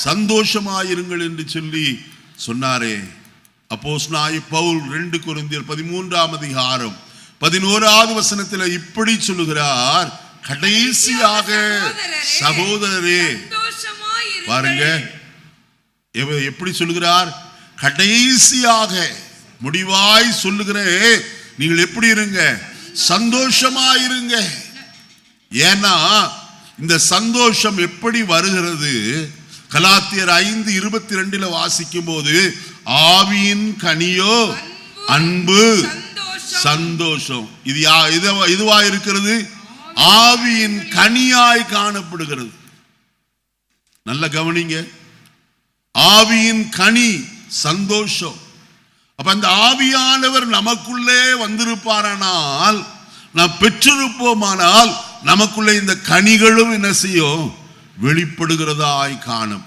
சந்தோஷமாயிருங்கள் என்று சொல்லி சொன்னாரே. அப்போஸ்தலனாகிய பவுல் 2 கொரிந்தியர் 13ஆம் அதிகாரம் 11வது வசனத்தில் இப்படி சொல்லுகிறார், கடைசியாக சகோதரரே, பாருங்க எப்படி சொல்லுகிறார், கடைசியாக முடிவாய் சொல்லுகிறேன், நீங்கள் எப்படி இருங்க, சந்தோஷமாயிருங்க. ஏன்னா இந்த சந்தோஷம் எப்படி வருகிறது? கலாத்தியர் 5:22 வாசிக்கும் போது, ஆவியின் கனியோ அன்பு, சந்தோஷம். இதுவா இருக்கிறது, ஆவியின் கனியாய் காணப்படுகிறது. நல்ல கவனிங்க, ஆவியின் கனி சந்தோஷம். அப்ப அந்த ஆவியானவர் நமக்குள்ளே வந்திருப்பாரானால், நாம் பெற்றிருப்போமானால், நமக்குள்ளே இந்த கனிகளும் என்ன செய்யும், வெளிப்படுகிறதாய் காணும்.